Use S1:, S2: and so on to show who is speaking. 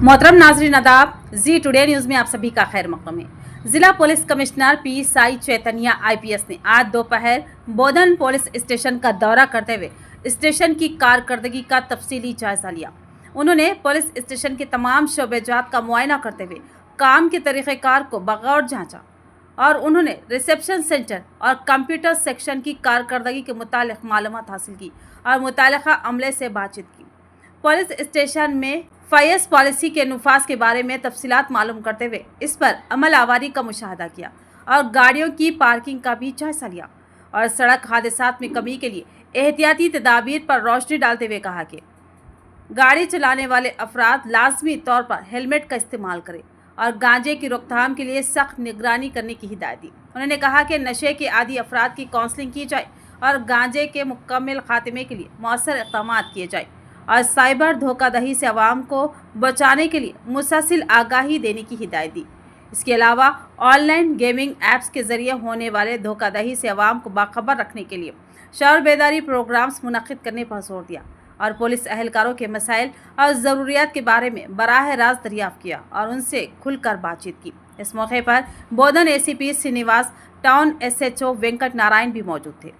S1: मोहतरम नाजरीन आदाब, जी टुडे न्यूज़ में आप सभी का खैर मक़दम है। जिला police commissioner P Sai Chaitanya IPS ने आज दोपहर बोधन पुलिस स्टेशन का दौरा करते हुए स्टेशन की कारकर्दगी का तफसीली जायजा लिया। उन्होंने पुलिस स्टेशन के तमाम शोबेजात का मुआयना करते हुए काम के तरीक़ेकार को बग़ौर जांचा और उन्होंने रिसेप्शन सेंटर और कंप्यूटर सेक्शन की कारकर्दगी के मुतालिक मालूमात हासिल की और मुतालिका अमले से बातचीत की। पुलिस स्टेशन में फ़ायस पॉलिसी के नफाज के बारे में तफसीलात मालूम करते हुए इस पर अमल आवारी का मुशाहदा किया और गाड़ियों की पार्किंग का भी जायजा लिया और सड़क हादसात में कमी के लिए एहतियाती तदाबीर पर रोशनी डालते हुए कहा कि गाड़ी चलाने वाले अफराद लाजमी तौर पर हेलमेट का इस्तेमाल करें और गांजे की रोकथाम के लिए सख्त निगरानी करने की हिदायत दी। उन्होंने कहा कि नशे के आदी अफराद की काउंसलिंग की जाए और गांजे के मुकम्मल खात्मे के लिए मौसर इक़दाम किए जाए और साइबर धोखाधड़ी से आवाम को बचाने के लिए मुसलसल आगाही देने की हिदायत दी। इसके अलावा ऑनलाइन गेमिंग ऐप्स के ज़रिए होने वाले धोखाधड़ी से आवाम को बाखबर रखने के लिए शौर बेदारी प्रोग्राम्स मुनक़िद करने पर जोर दिया और पुलिस एहलकारों के मसाइल और ज़रूरियात के बारे में बराह रास्त दरियाफ़्त किया और उनसे खुलकर बातचीत की। इस मौके पर Bodhan ACP Srinivas, town SHO Venkat Narayan भी मौजूद थे।